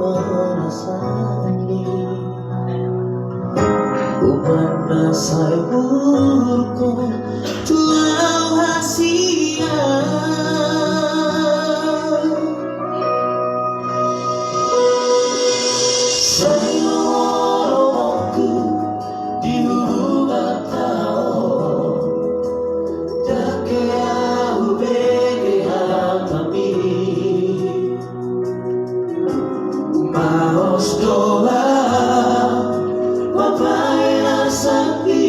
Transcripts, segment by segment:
perasaannya bukanlah saya buruk tulau hasia saya aku di batao dake au bege hatami maos doa papaina sapi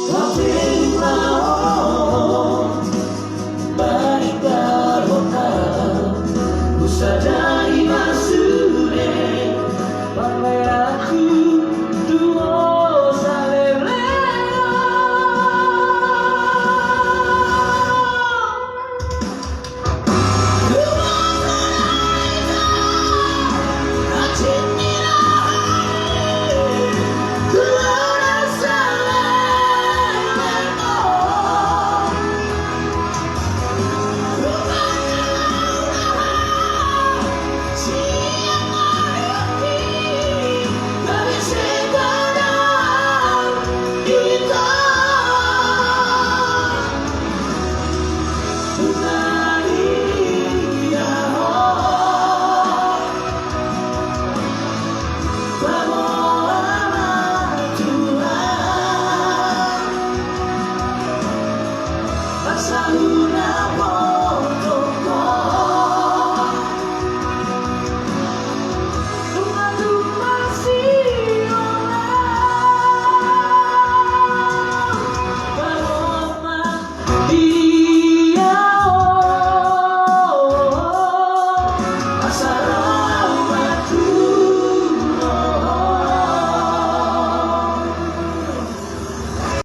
kapeng mau balik darota usadari masure paneraku duo salelena di